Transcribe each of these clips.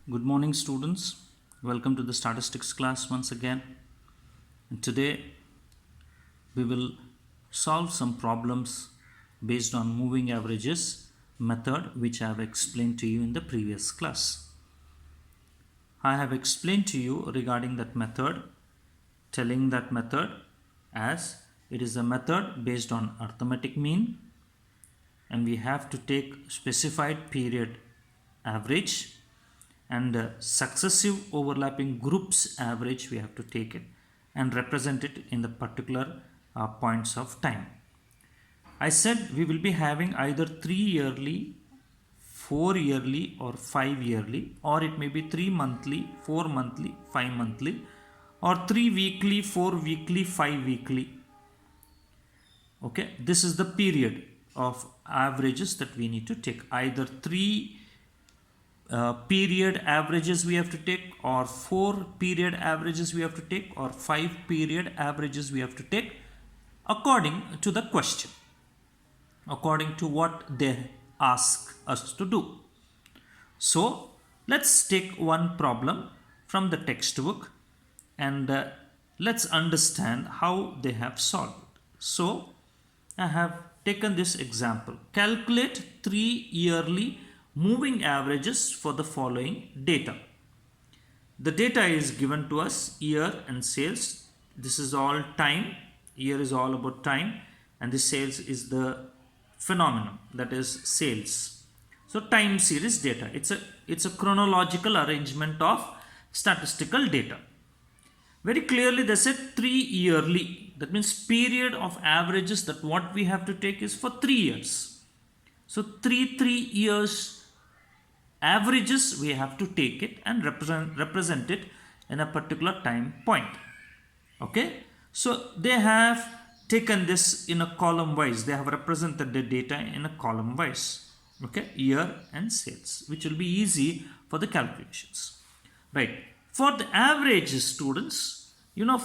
Good morning, students. Welcome to the statistics class once again. And today we will solve some problems based on moving averages method, which I have explained to you in the previous class. I have explained to you regarding that method, telling that method as it is a method based on arithmetic mean, and we have to take specified period average and successive overlapping groups average. We have to take it and represent it in the particular points of time. I said we will be having either 3 yearly, 4 yearly or 5 yearly, or it may be 3 monthly, 4 monthly, 5 monthly, or 3 weekly, 4 weekly, 5 weekly. Okay, this is the period of averages that we need to take. Either 3 period averages we have to take, or 4 period averages we have to take, or 5 period averages we have to take, according to the question, according to what they ask us to do. So let's take one problem from the textbook and let's understand how they have solved. So I have taken this example. Calculate 3 yearly moving averages for the following data. The data is given to us, year and sales. This is all time. Year is all about time, and the sales is the phenomenon, that is sales. So time series data. It's a chronological arrangement of statistical data. Very clearly they said 3 yearly. That means period of averages, that what we have to take is for 3 years. So 3 years averages we have to take it and represent it in a particular time point. Okay, so they have taken this in a column wise. They have represented the data in a column wise. Okay, year and sales, which will be easy for the calculations. Right, for the average, students,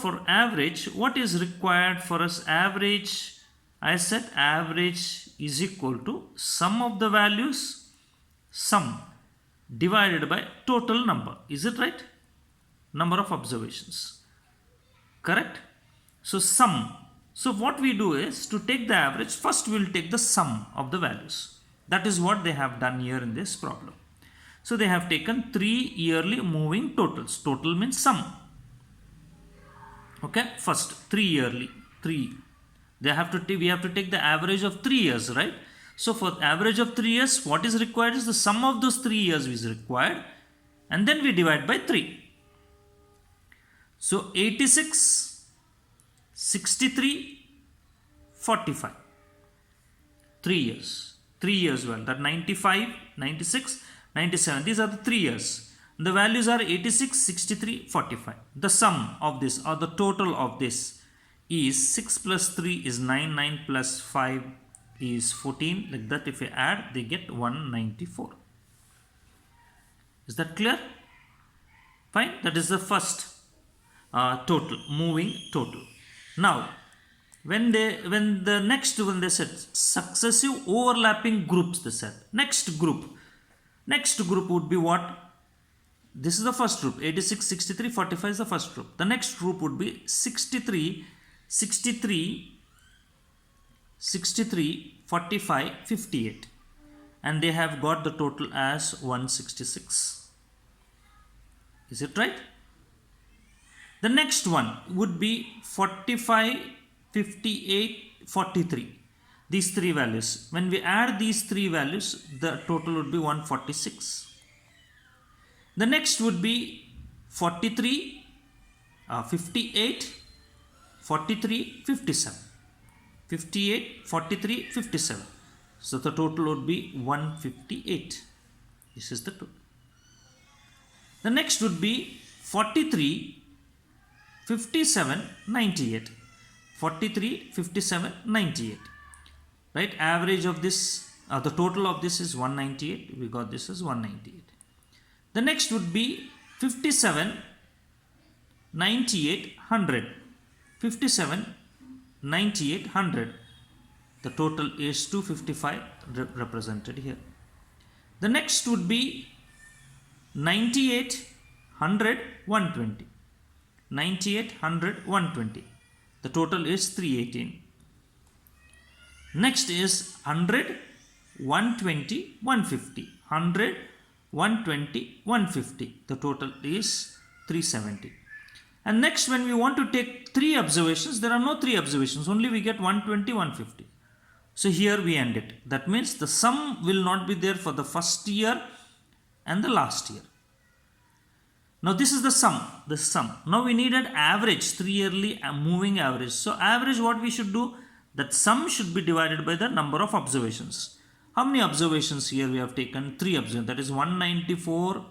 for average, what is required for us? Average, I said average is equal to sum of the values, sum divided by total number. Is it right? Number of observations. Correct? So sum. So what we do is, to take the average, first we will take the sum of the values. That is what they have done here in this problem. So they have taken 3 yearly moving totals. Total means sum. Okay, first 3 yearly, 3. We have to take the average of 3 years, right? So for average of 3 years, what is required is the sum of those 3 years is required, and then we divide by 3. So 86, 63, 45. 3 years. 3 years well. That 95, 96, 97. These are the 3 years. The values are 86, 63, 45. The sum of this, or the total of this, is 6 plus 3 is 9, 9 plus 5 is 14. Like that, if we add, they get 194. Is that clear? Fine. That is the first total, moving total. Now when the next one, they said successive overlapping groups. They said next group would be what? This is the first group. 86, 63, 45 is the first group. The next group would be 63, 45, 58, and they have got the total as 166. Is it right? The next one would be 45, 58, 43. These 3 values. When we add these 3 values, the total would be 146. The next would be 43, 58, 43, 57. 58, 43, 57. So the total would be 158. This is the total. The next would be 43, 57, 98. 43, 57, 98. Right? Average of this, the total of this is 198. We got this as 198. The next would be 57, 98, 100. 57, 98, 100. The total is 255 represented here. The next would be 98, 100, 120. 98, 100, 120. The total is 318. Next is 100, 120, 150. 100, 120, 150. The total is 370. And next, when we want to take 3 observations, there are no 3 observations. Only we get 120, 150. So here we end it. That means the sum will not be there for the first year and the last year. Now this is the sum. Now we need an average, 3 yearly moving average. So average, what we should do? That sum should be divided by the number of observations. How many observations here we have taken? 3 observations. That is 194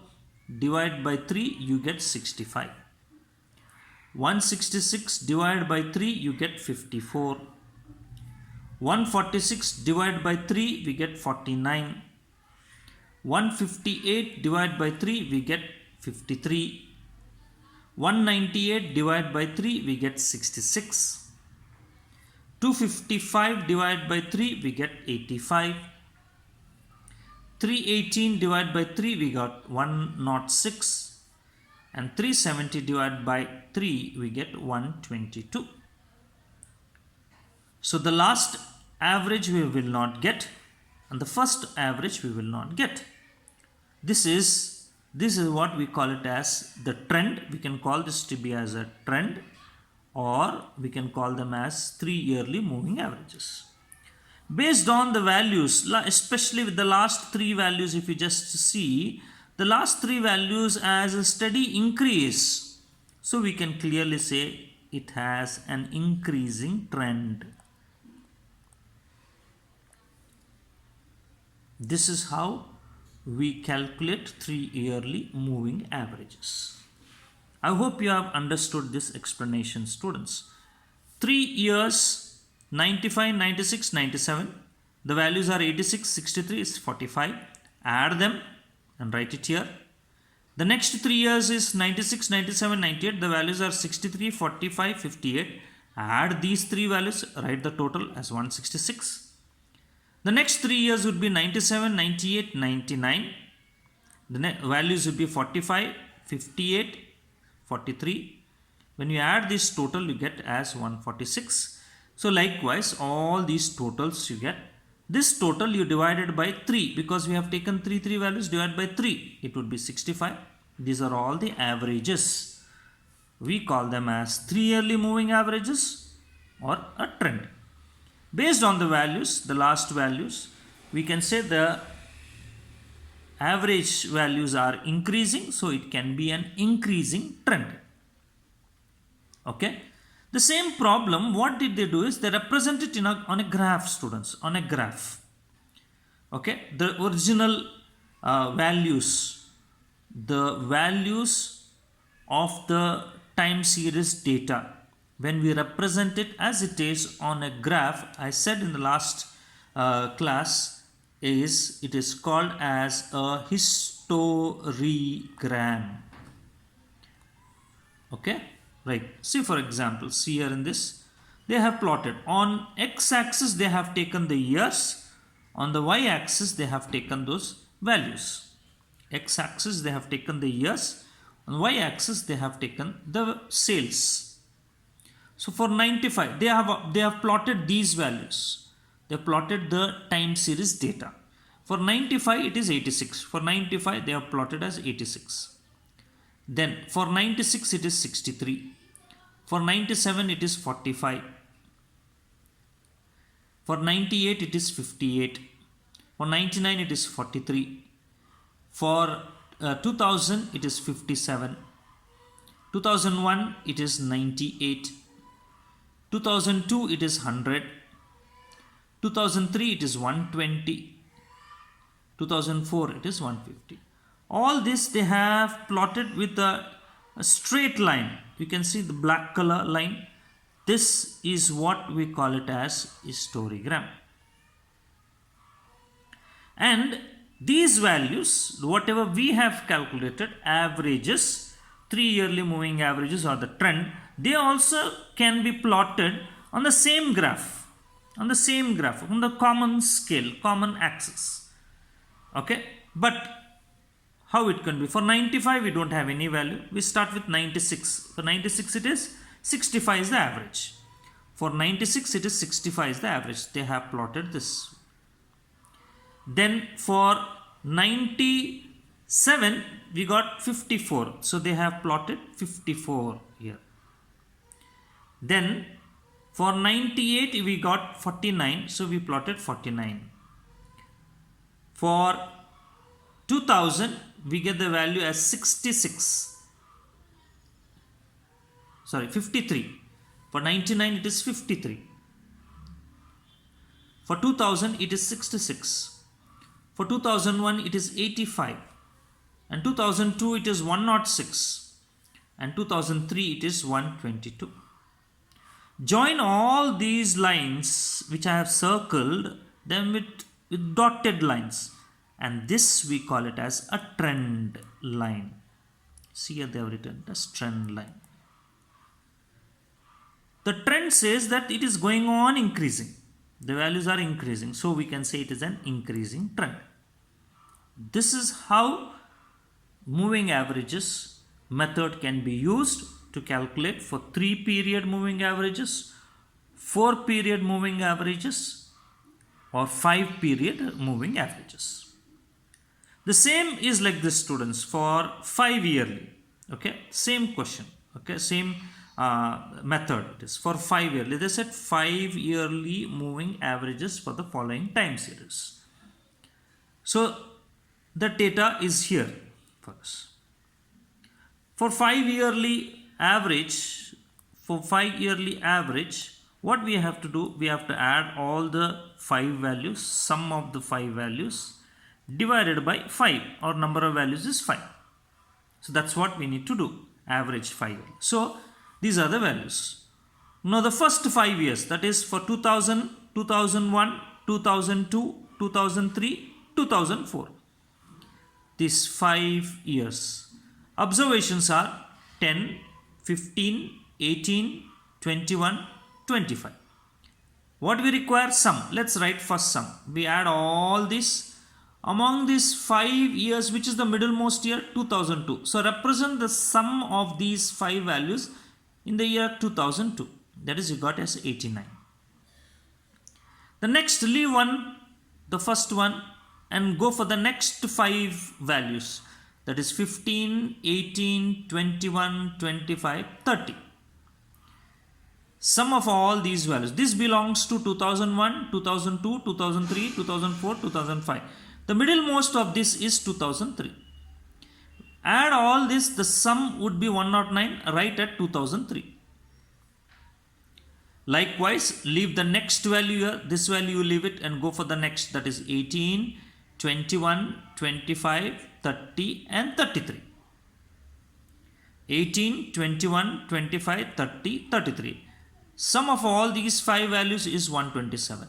divided by 3, you get 65. 166 divided by 3, you get 54. 146 divided by 3, we get 49. 158 divided by 3, we get 53. 198 divided by 3, we get 66. 255 divided by 3, we get 85. 318 divided by 3, we got 106. And 370 divided by 3, we get 122. So the last average we will not get, and the first average we will not get. This is what we call it as the trend. We can call this to be as a trend, or we can call them as 3 yearly moving averages. Based on the values, especially with the last 3 values, if you just see the last 3 values as a steady increase, so we can clearly say it has an increasing trend. This is how we calculate 3 yearly moving averages. I hope you have understood this explanation, students. 3 years, 95, 96, 97. The values are 86, 63 is 45. Add them and write it here. The next 3 years is 96, 97, 98. The values are 63, 45, 58. Add these 3 values, write the total as 166. The next 3 years would be 97, 98, 99. The values would be 45, 58, 43. When you add this total, you get as 146. So likewise, all these totals you get. This total you divided by 3, because we have taken 3 values, divided by 3. It would be 65. These are all the averages. We call them as 3 yearly moving averages or a trend. Based on the values, the last values, we can say the average values are increasing, so it can be an increasing trend. Okay. The same problem, what did they do is they represent it on a graph, students, on a graph. Okay. The original values, the values of the time series data, when we represent it as it is on a graph, I said in the last class, it is called as a histogram. Okay, right. See, for example, see here in this, they have plotted on x-axis they have taken the years, on the y-axis they have taken those values. X-axis they have taken the years, on y-axis they have taken the sales. So for 95, they have plotted these values. They have plotted the time series data. For 95, it is 86. For 95, they have plotted as 86. Then for 96, it is 63. For 97, it is 45. For 98, it is 58. For 99, it is 43. For 2000, it is 57. 2001, it is 98. 2002 it is 100, 2003 it is 120, 2004 it is 150. All this they have plotted with a straight line. You can see the black color line. This is what we call it as histogram. And these values, whatever we have calculated, averages, 3 yearly moving averages or the trend, they also can be plotted on the same graph, on the common scale, common axis. Okay, but How it can be? For 95 we don't have any value. We start with 96. For 96 it is 65 is the average. For 96 it is 65 is the average. They have plotted this. Then for 97 we got 54. So they have plotted 54 here. Then for 98 we got 49. So we plotted 49. For 2000 we get the value as 66. Sorry, 53. For 99 it is 53. For 2000 it is 66. For 2001 it is 85. And 2002 it is 106. And 2003 it is 122. Join all these lines which I have circled them with dotted lines. And this we call it as a trend line. See here they have written as trend line. The trend says that it is going on increasing. The values are increasing. So we can say it is an increasing trend. This is how moving averages method can be used to calculate for 3 period moving averages, 4 period moving averages, or 5 period moving averages. The same is like this, students, for 5 yearly. Okay, same question. Okay, same method it is for 5 yearly. They said 5 yearly moving averages for the following time series. So the data is here for us. For 5 yearly average, what we have to do, we have to add all the 5 values, sum of the 5 values divided by 5. Our number of values is 5. So that's what we need to do, average 5. So these are the values. Now the first 5 years, that is for 2000, 2001, 2002, 2003, 2004. These 5 years. Observations are 10, 15, 18, 21, 25. What we require? Sum. Let's write first sum. We add all this. Among these 5 years, which is the middlemost year? 2002. So represent the sum of these 5 values in the year 2002. That is, you got as 89. The next, leave one, the first one, and go for the next 5 values. That is 15, 18, 21, 25, 30. Sum of all these values. This belongs to 2001, 2002, 2003, 2004, 2005. The middlemost of this is 2003. Add all this, the sum would be 109 right at 2003. Likewise, leave the next value here. This value you leave it and go for the next, that is 18, 21, 25, 30 and 33. 18, 21, 25, 30, 33. Sum of all these 5 values is 127.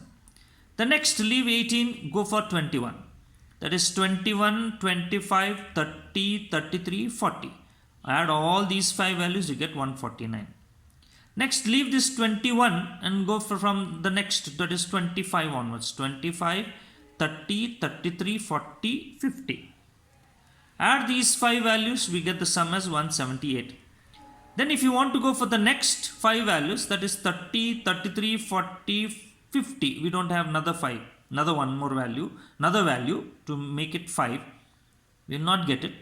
The next, leave 18, go for 21. That is 21, 25, 30, 33, 40. Add all these 5 values, you get 149. Next, leave this 21 and go from the next, that is 25 onwards. 25, 30, 33, 40, 50. Add these 5 values, we get the sum as 178. Then if you want to go for the next 5 values, that is 30, 33, 40, 50. We don't have another 5. Another one more value, another value to make it 5. We will not get it.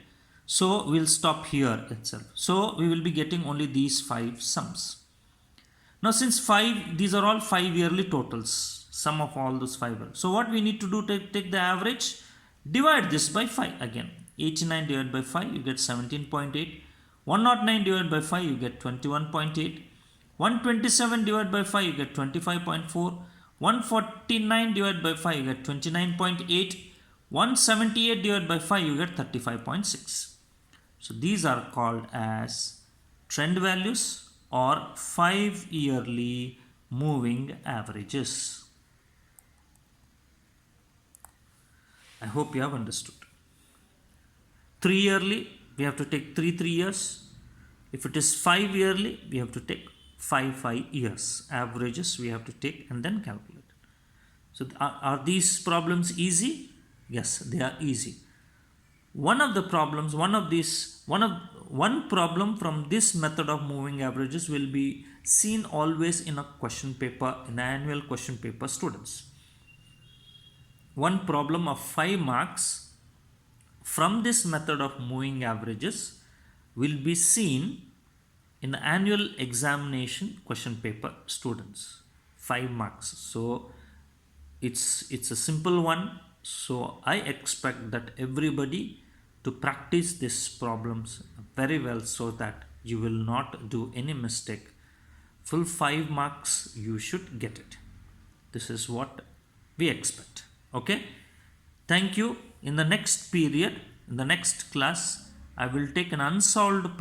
So we will stop here itself. So we will be getting only these 5 sums. Now since these are all 5 yearly totals, sum of all those 5 values. So what we need to do, take the average, divide this by 5 again. 89 divided by 5, you get 17.8. 109 divided by 5, you get 21.8. 127 divided by 5, you get 25.4. 149 divided by 5, you get 29.8. 178 divided by 5, you get 35.6. So these are called as trend values or 5 yearly moving averages. I hope you have understood. 3 yearly, we have to take 3 years. If it is 5 yearly, we have to take 5 years. Averages we have to take and then calculate. So are these problems easy? Yes, they are easy. one problem from this method of moving averages will be seen always in a question paper, in annual question paper, students. One problem of 5 marks from this method of moving averages will be seen in annual examination question paper, students. 5 marks. So it's a simple one. So I expect that everybody to practice these problems very well so that you will not do any mistake. Full 5 marks you should get it. This is what we expect. Okay, thank you. In the next period, in the next class, I will take an unsolved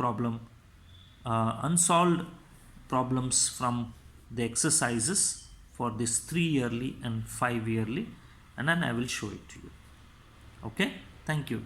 problems from the exercises for this 3 yearly and 5 yearly, and then I will show it to you. Okay, thank you.